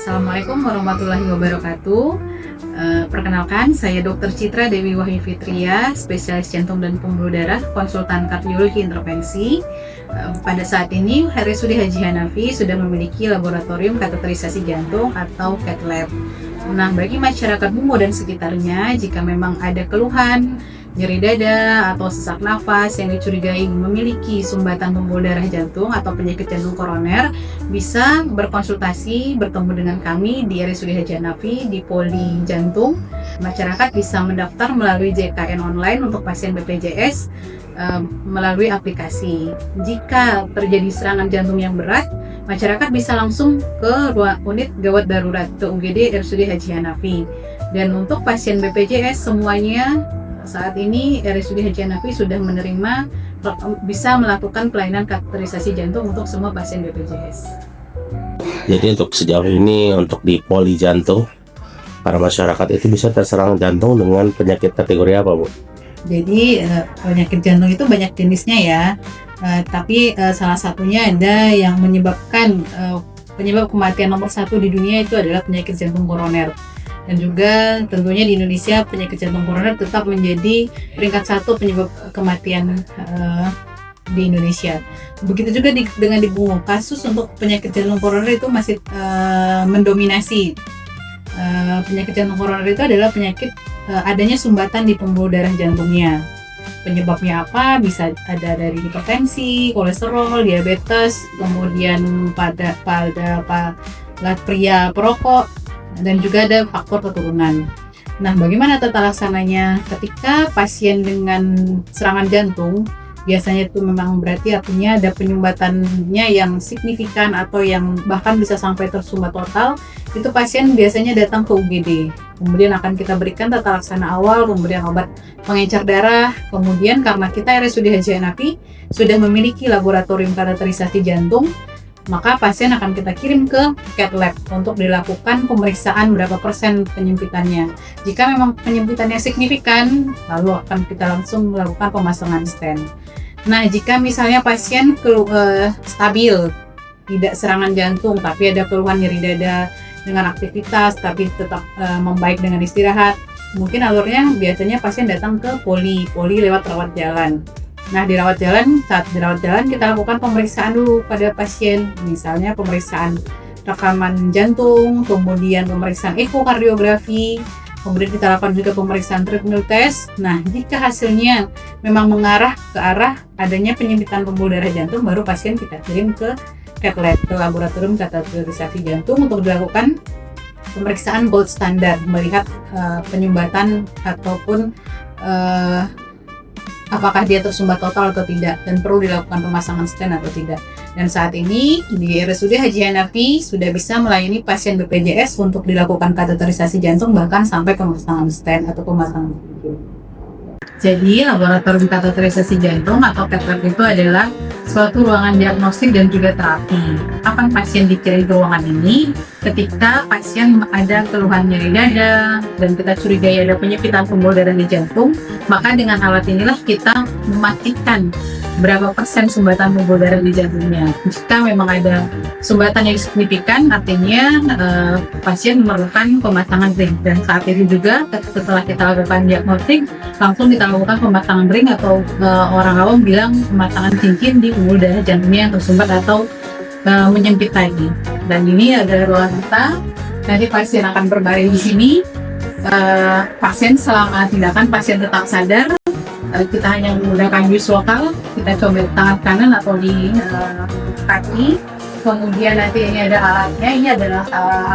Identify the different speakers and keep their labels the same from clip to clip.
Speaker 1: Assalamualaikum warahmatullahi wabarakatuh. Perkenalkan, saya Dr. Citra Dewi Wahyu Fitria, spesialis jantung dan pembuluh darah, konsultan kardiologi intervensi. Pada saat ini, RSUD Haji Hanafi sudah memiliki laboratorium kateterisasi jantung atau cath lab. Nah, bagi masyarakat Bungo dan sekitarnya, jika memang ada keluhan, nyeri dada atau sesak nafas yang dicurigai memiliki sumbatan pembuluh darah jantung atau penyakit jantung koroner, bisa berkonsultasi bertemu dengan kami di RSUD Haji Hanafi di Poli Jantung. Masyarakat bisa mendaftar melalui JKN online untuk pasien BPJS melalui aplikasi. Jika terjadi serangan jantung yang berat, masyarakat bisa langsung ke unit gawat darurat ke UGD RSUD Haji Hanafi. Dan untuk pasien BPJS semuanya saat ini RSUD Haji Hanafi sudah menerima bisa melakukan pelayanan kateterisasi jantung untuk semua pasien BPJS.
Speaker 2: Jadi untuk sejauh ini untuk di Poli Jantung, para masyarakat itu bisa terserang jantung dengan penyakit kategori apa, Bu?
Speaker 1: Jadi penyakit jantung itu banyak jenisnya ya, tapi salah satunya ada yang menyebabkan penyebab kematian nomor 1 di dunia itu adalah penyakit jantung koroner. Dan juga tentunya di Indonesia penyakit jantung koroner tetap menjadi peringkat 1 penyebab kematian di Indonesia. Begitu juga dengan di Bungo, kasus untuk penyakit jantung koroner itu masih mendominasi. Penyakit jantung koroner itu adalah penyakit adanya sumbatan di pembuluh darah jantungnya. Penyebabnya apa? Bisa ada dari hipertensi, kolesterol, diabetes, kemudian pada pria perokok, dan juga ada faktor keturunan. Nah, bagaimana tata laksananya ketika pasien dengan serangan jantung? Biasanya itu memang berarti artinya ada penyumbatannya yang signifikan atau yang bahkan bisa sampai tersumbat total. Itu pasien biasanya datang ke UGD. Kemudian akan kita berikan tata laksana awal, kemudian obat pengencer darah. Kemudian karena kita RSUD Haji Hanafi sudah memiliki laboratorium kateterisasi jantung, maka pasien akan kita kirim ke cath lab untuk dilakukan pemeriksaan berapa persen penyempitannya. Jika memang penyempitannya signifikan, lalu akan kita langsung melakukan pemasangan stent. Nah, jika misalnya pasien stabil, tidak serangan jantung, tapi ada keluhan nyeri dada dengan aktivitas, tapi tetap membaik dengan istirahat, mungkin alurnya biasanya pasien datang ke poli lewat rawat jalan. Nah, di rawat jalan, saat di rawat jalan kita lakukan pemeriksaan dulu pada pasien, misalnya pemeriksaan rekaman jantung, kemudian pemeriksaan ekokardiografi, kemudian kita lakukan juga pemeriksaan treadmill test. Nah, jika hasilnya memang mengarah ke arah adanya penyempitan pembuluh darah jantung, baru pasien kita kirim ke cath lab, ke laboratorium kateterisasi jantung untuk dilakukan pemeriksaan gold standar, melihat penyumbatan ataupun apakah dia tersumbat total atau tidak, dan perlu dilakukan pemasangan stent atau tidak. Dan saat ini di RSUD Haji Hanafi sudah bisa melayani pasien BPJS untuk dilakukan kateterisasi jantung bahkan sampai pemasangan stent atau pemasangan. Jadi laboratorium kateterisasi jantung atau cath lab itu adalah suatu ruangan diagnostik dan juga terapi. Kapan pasien dikirim ke ruangan ini? Ketika pasien ada keluhan nyeri dada dan kita curigai ada penyempitan pembuluh darah di jantung, maka dengan alat inilah kita memastikan berapa persen sumbatan pembuluh darah di jantungnya. Jika memang ada sumbatan yang signifikan, artinya pasien memerlukan pemasangan ring. Dan saat itu juga setelah kita lakukan diagnostik, langsung kita lakukan pemasangan ring atau orang awam bilang pemasangan cincin di pembuluh darah jantungnya yang tersumbat atau menyempit tadi. Dan ini adalah ruangan kita. Nanti pasien akan berbaring di sini. Pasien selama tindakan pasien tetap sadar. Kita hanya menggunakan bius lokal. Kita coba tangan kanan atau di kaki. Kemudian nanti ini ada alatnya. Ini adalah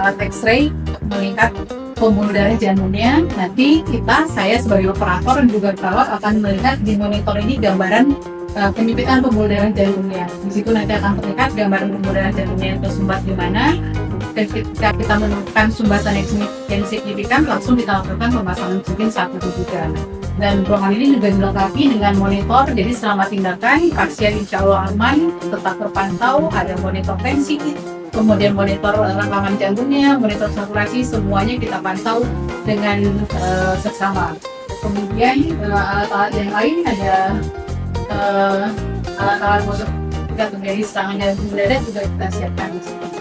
Speaker 1: alat X-ray melihat pembuluh darah jantungnya. Nanti saya sebagai operator dan juga perawat akan melihat di monitor ini gambaran penyempitan pembuluh darah jantungnya. Di situ nanti akan terlihat gambaran pembuluh darah jantungnya yang tersumbat di mana. Dan ketika kita menemukan sumbatan yang signifikan, langsung kita lakukan pemasangan cincin saat itu juga. Dan ruangan ini juga dilengkapi dengan monitor, jadi selama tindakan pasien insya Allah aman, tetap terpantau, ada monitor tensi, kemudian monitor rekaman jantungnya, monitor saturasi, semuanya kita pantau dengan seksama. Kemudian alat-alat yang lain ada alat-alat untuk jika terjadi serangan jantung mendadak juga kita siapkan di sini.